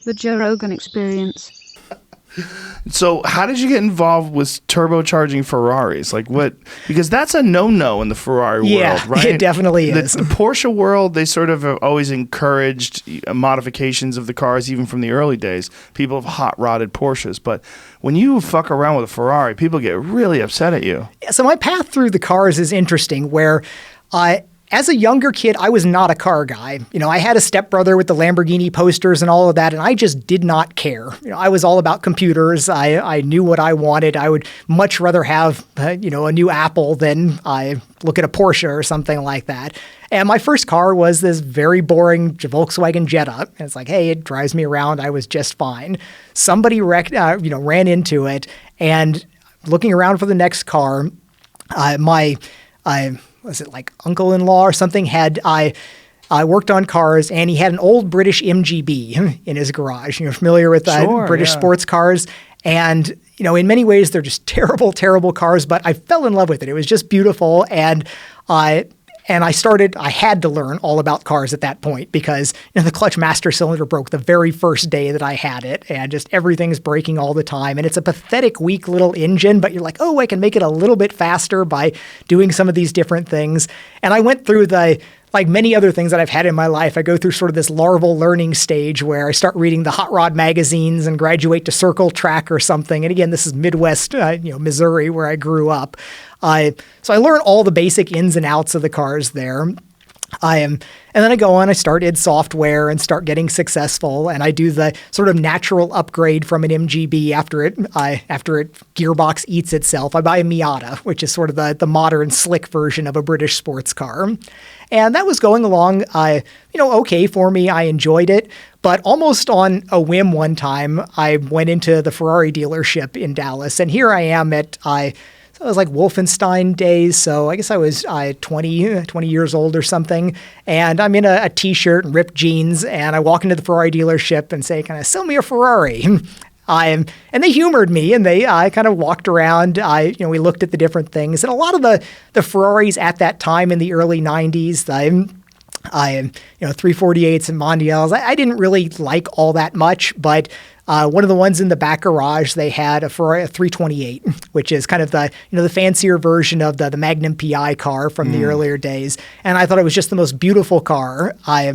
The Joe Rogan Experience. So how did you get involved with turbocharging Ferraris? Like what? Because that's a no-no in the Ferrari world, right? It definitely is. The Porsche world, they sort of have always encouraged modifications of the cars, even from the early days. People have hot-rodded Porsches. But when you fuck around with a Ferrari, people get really upset at you. Yeah, so my path through the cars is interesting, where as a younger kid, I was not a car guy. You know, I had a stepbrother with the Lamborghini posters and all of that, and I just did not care. You know, I was all about computers. I knew what I wanted. I would much rather have, a new Apple than I look at a Porsche or something like that. And my first car was this very boring Volkswagen Jetta. And it's like, hey, it drives me around. I was just fine. Somebody ran into it, and looking around for the next car, was it like uncle-in-law or something, I worked on cars, and he had an old British MGB in his garage. You're familiar with British sports cars. And, in many ways, they're just terrible, terrible cars, but I fell in love with it. It was just beautiful. And I had to learn all about cars at that point because the clutch master cylinder broke the very first day that I had it, and just everything's breaking all the time. And it's a pathetic, weak little engine, but you're like, oh, I can make it a little bit faster by doing some of these different things. And I went through like many other things that I've had in my life, I go through sort of this larval learning stage where I start reading the hot rod magazines and graduate to Circle Track or something. And again, this is Midwest, Missouri, where I grew up. So I learned all the basic ins and outs of the cars there. And then I go on, I start id Software and start getting successful. And I do the sort of natural upgrade from an MGB after it gearbox eats itself. I buy a Miata, which is sort of the modern slick version of a British sports car. And that was going along, okay for me. I enjoyed it. But almost on a whim one time, I went into the Ferrari dealership in Dallas. And here I am so it was like Wolfenstein days. So I guess I was 20 years old or something. And I'm in a T-shirt and ripped jeans. And I walk into the Ferrari dealership and say, "Can I sell me a Ferrari?" And they humored me, and I kind of walked around. We looked at the different things. And a lot of the Ferraris at that time in the early 90s, 348s and Mondials, I didn't really like all that much. But one of the ones in the back garage, they had a Ferrari 328, which is kind of the fancier version of the Magnum PI car from the earlier days. And I thought it was just the most beautiful car. I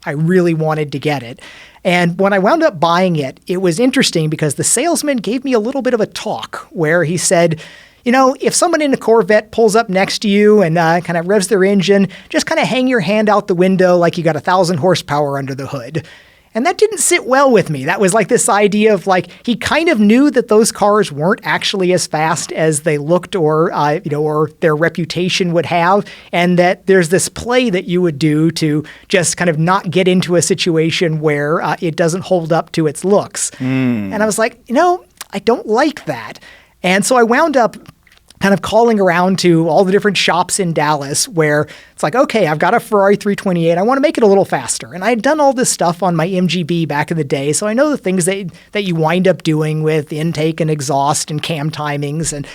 really wanted to get it. And when I wound up buying it, it was interesting because the salesman gave me a little bit of a talk where he said, if someone in a Corvette pulls up next to you and kind of revs their engine, just kind of hang your hand out the window like you got 1,000 horsepower under the hood. And that didn't sit well with me. That was like this idea of like, he kind of knew that those cars weren't actually as fast as they looked or their reputation would have. And that there's this play that you would do to just kind of not get into a situation where it doesn't hold up to its looks. And I was like, I don't like that. And so I wound up kind of calling around to all the different shops in Dallas where it's like, okay, I've got a Ferrari 328. I want to make it a little faster. And I had done all this stuff on my MGB back in the day. So I know the things that you wind up doing with intake and exhaust and cam timings and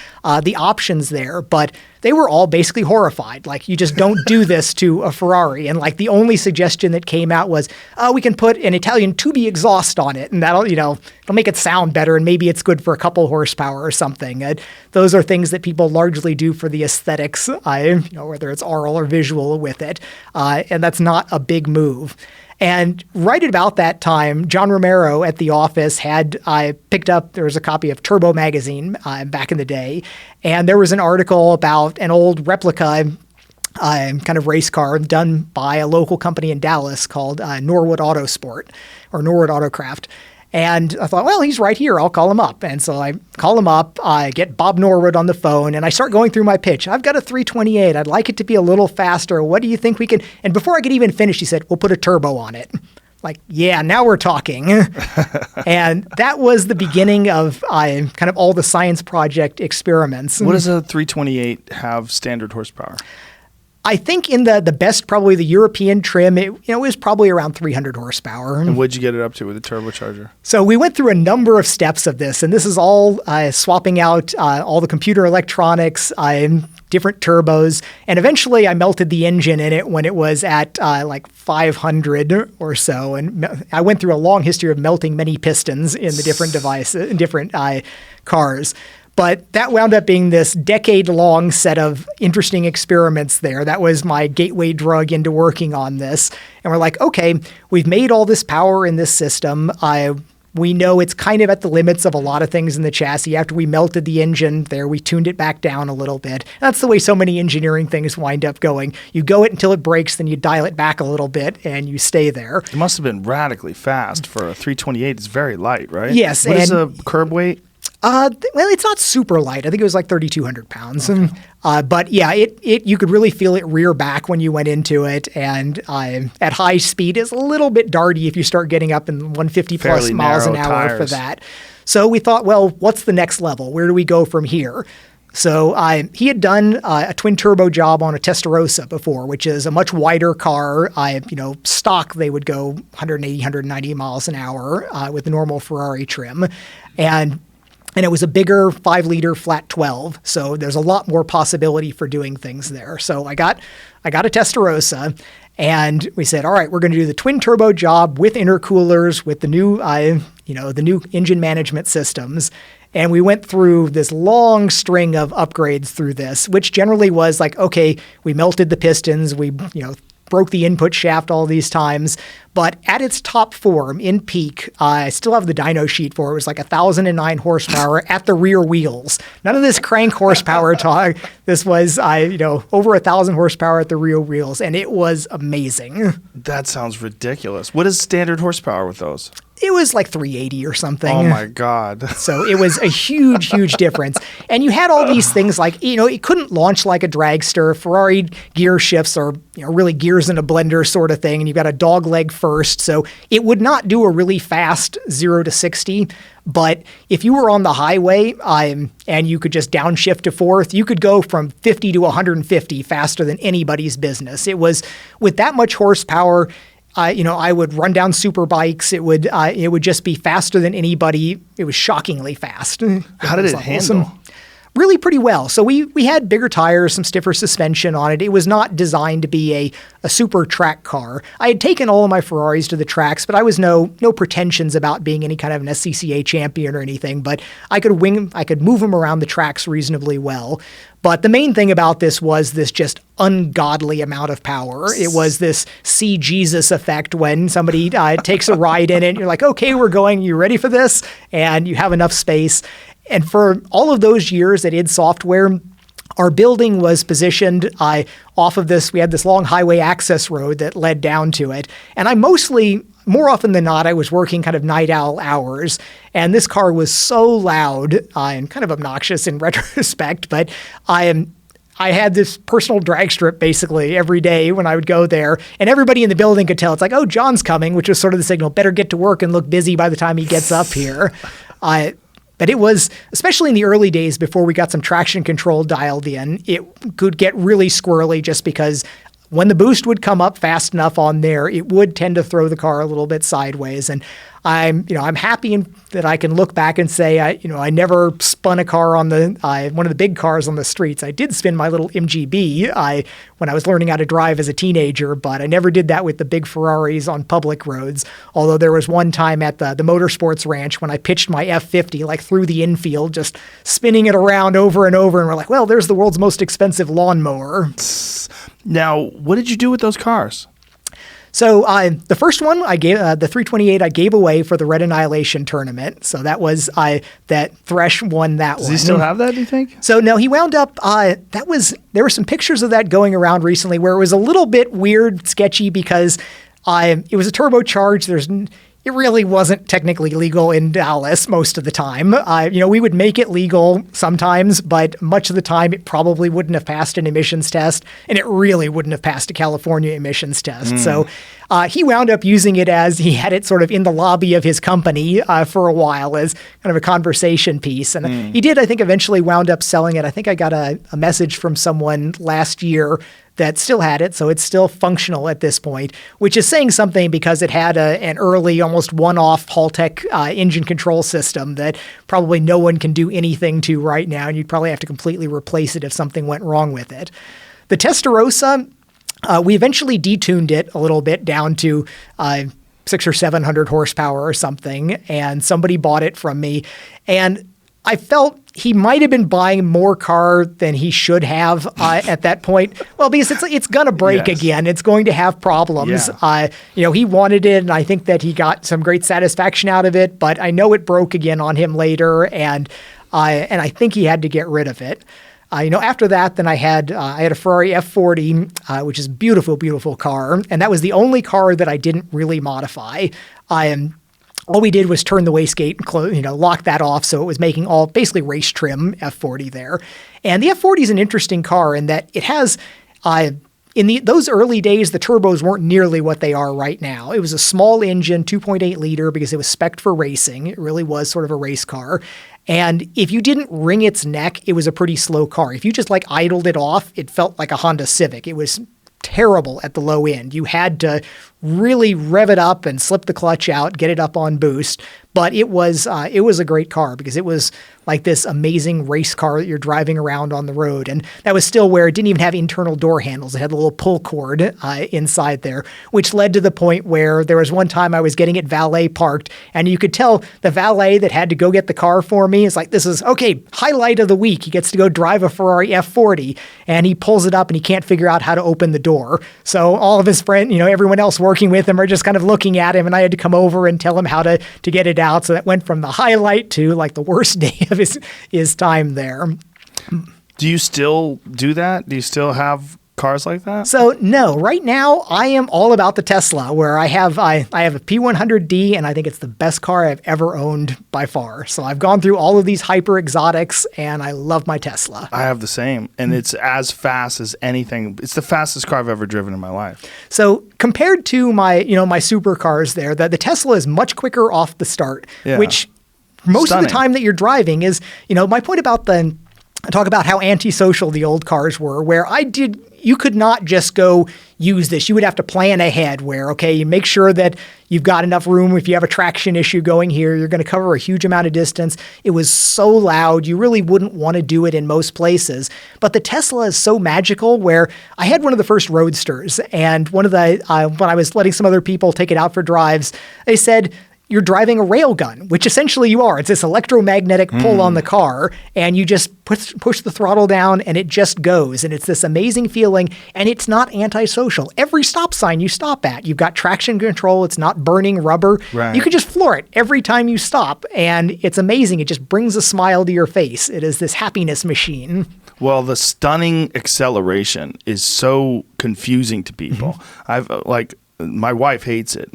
the options there. But they were all basically horrified. Like, you just don't do this to a Ferrari. And like the only suggestion that came out was, we can put an Italian Tubi exhaust on it and that'll, it'll make it sound better. And maybe it's good for a couple horsepower or something. Those are things that people largely do for the aesthetics, whether it's oral or visual with it. And that's not a big move. And right at about that time, John Romero at the office picked up, there was a copy of Turbo magazine back in the day. And there was an article about an old replica kind of race car done by a local company in Dallas called Norwood Autosport or Norwood Autocraft. And I thought, well, he's right here. I'll call him up. And so I call him up. I get Bob Norwood on the phone, and I start going through my pitch. I've got a 328. I'd like it to be a little faster. What do you think we can? And before I could even finish, he said, we'll put a turbo on it. Like, yeah, now we're talking. And that was the beginning of kind of all the science project experiments. What does a 328 have standard horsepower? I think in the best, probably the European trim, it was probably around 300 horsepower. And what'd you get it up to with a turbocharger? So we went through a number of steps of this, and this is all swapping out all the computer electronics, different turbos. And eventually I melted the engine in it when it was at like 500 or so. And I went through a long history of melting many pistons in the different devices, in different cars. But that wound up being this decade-long set of interesting experiments there. That was my gateway drug into working on this. And we're like, okay, we've made all this power in this system. We know it's kind of at the limits of a lot of things in the chassis. After we melted the engine there, we tuned it back down a little bit. That's the way so many engineering things wind up going. You go it until it breaks, then you dial it back a little bit, and you stay there. It must have been radically fast for a 328. It's very light, right? Yes. What is a curb weight? Well, it's not super light. I think it was like 3,200 pounds. Okay. But yeah, you could really feel it rear back when you went into it. And at high speed, it's a little bit darty if you start getting up in 150 plus miles an hour for that. So we thought, well, what's the next level? Where do we go from here? So he had done a twin turbo job on a Testarossa before, which is a much wider car. Stock, they would go 180, 190 miles an hour with the normal Ferrari trim. And it was a bigger 5-liter flat 12, so there's a lot more possibility for doing things there. So I got a Testarossa, and we said, all right, we're going to do the twin turbo job with intercoolers, with the new engine management systems. And we went through this long string of upgrades through this, which generally was like, okay, we melted the pistons, we broke the input shaft all these times. But at its top form, in peak, I still have the dyno sheet for it. It was like 1,009 horsepower at the rear wheels. None of this crank horsepower talk. This was, over 1,000 horsepower at the rear wheels, and it was amazing. That sounds ridiculous. What is standard horsepower with those? It was like 380 or something. Oh my God. So it was a huge, huge difference. And you had all these things like, it couldn't launch like a dragster. Ferrari gear shifts are, really gears in a blender sort of thing. And you've got a dog leg first. So it would not do a really fast 0 to 60. But if you were on the highway and you could just downshift to fourth, you could go from 50 to 150 faster than anybody's business. It was with that much horsepower. I would run down super bikes. It would just be faster than anybody. It was shockingly fast. How did it handle? Really pretty well. So we had bigger tires, some stiffer suspension on it. It was not designed to be a super track car. I had taken all of my Ferraris to the tracks, but I was no pretensions about being any kind of an SCCA champion or anything. But I could move them around the tracks reasonably well. But the main thing about this was this just ungodly amount of power. It was this see Jesus effect when somebody takes a ride in it. And you're like, okay, we're going. You ready for this? And you have enough space. And for all of those years at id Software, our building was positioned off of this. We had this long highway access road that led down to it. And more often than not, I was working kind of night owl hours. And this car was so loud and kind of obnoxious in retrospect, but I had this personal drag strip basically every day when I would go there. And everybody in the building could tell. It's like, oh, John's coming, which was sort of the signal. Better get to work and look busy by the time he gets up here. But it was, especially in the early days before we got some traction control dialed in, it could get really squirrely just because when the boost would come up fast enough on there, it would tend to throw the car a little bit sideways. And I'm happy that I can look back and say, I never spun a car on one of the big cars on the streets. I did spin my little MGB when I was learning how to drive as a teenager, but I never did that with the big Ferraris on public roads. Although there was one time at the Motorsports Ranch when I pitched my F50 like through the infield, just spinning it around over and over. And we're like, well, there's the world's most expensive lawnmower. Now, what did you do with those cars? So the first one I gave, the 328, I gave away for the Red Annihilation tournament. So that was that Thresh won that one. Does he still have that, do you think? So no, he wound up. There were some pictures of that going around recently where it was a little bit weird, sketchy because it was a turbocharged. It really wasn't technically legal in Dallas most of the time. We would make it legal sometimes, but much of the time it probably wouldn't have passed an emissions test, and it really wouldn't have passed a California emissions test. So he wound up using it as he had it sort of in the lobby of his company for a while as kind of a conversation piece. And he did, I think, eventually wound up selling it. I think I got a message from someone last year that still had it, so it's still functional at this point, which is saying something because it had an early, almost almost one-off Haltech engine control system that probably no one can do anything to right now, and you'd probably have to completely replace it if something went wrong with it. The Testarossa, we eventually detuned it a little bit down to 600 or 700 horsepower or something, and somebody bought it from me. And I felt he might have been buying more car than he should have at that point. Well, because it's going to break again. It's going to have problems. Yeah. He wanted it, and I think that he got some great satisfaction out of it, but I know it broke again on him later, and I think he had to get rid of it. After that, then I had a Ferrari F40, which is a beautiful, beautiful car. And that was the only car that I didn't really modify. All we did was turn the wastegate and lock that off. So it was making all basically race trim F40 there. And the F40 is an interesting car in that it has, in those early days, the turbos weren't nearly what they are right now. It was a small engine, 2.8 liter, because it was spec'd for racing. It really was sort of a race car. And if you didn't wring its neck, it was a pretty slow car. If you just idled it off, it felt like a Honda Civic. It was terrible at the low end. You had to really rev it up and slip the clutch out, get it up on boost. But it was a great car because it was like this amazing race car that you're driving around on the road. And that was still where it didn't even have internal door handles. It had a little pull cord inside there, which led to the point where there was one time I was getting it valet parked, and you could tell the valet that had to go get the car for me is like, this is, okay, highlight of the week. He gets to go drive a Ferrari F40, and he pulls it up and he can't figure out how to open the door. So all of his friends, everyone else working with him are just kind of looking at him, and I had to come over and tell him how to get it out. So that went from the highlight to the worst day of his time there. Do you still do that? Do you still have cars like that? So no, right now I am all about the Tesla, where I have a P100D, and I think it's the best car I've ever owned by far. So I've gone through all of these hyper exotics, and I love my Tesla. I have the same, and it's as fast as anything. It's the fastest car I've ever driven in my life. So compared to my supercars there, the Tesla is much quicker off the start, which most of the time that you're driving is, my point about I talk about how antisocial the old cars were, where you could not just go use this. You would have to plan ahead where, okay, you make sure that you've got enough room. If you have a traction issue going here, you're going to cover a huge amount of distance. It was so loud, you really wouldn't want to do it in most places. But the Tesla is so magical where I had one of the first Roadsters, and one of the, when I was letting some other people take it out for drives, they said, you're driving a railgun, which essentially you are. It's this electromagnetic pull on the car, and you just push the throttle down, and it just goes. And it's this amazing feeling, and it's not antisocial. Every stop sign you stop at, you've got traction control. It's not burning rubber. Right. You can just floor it every time you stop, and it's amazing. It just brings a smile to your face. It is this happiness machine. Well, the stunning acceleration is so confusing to people. My wife hates it.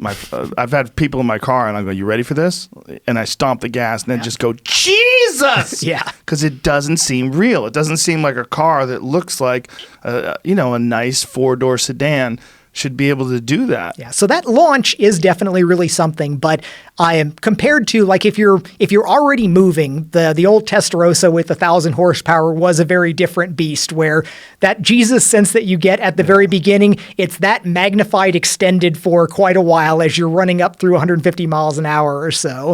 I've had people in my car, and I go, "You ready for this?" And I stomp the gas, and then just go, "Jesus!" Because it doesn't seem real. It doesn't seem like a car that looks like, a nice 4-door sedan should be able to do that. Yeah. So that launch is definitely really something, but I am compared to if you're already moving, the old Testarossa with 1,000 horsepower was a very different beast, where that Jesus sense that you get at the very beginning, it's that magnified, extended for quite a while as you're running up through 150 miles an hour or so.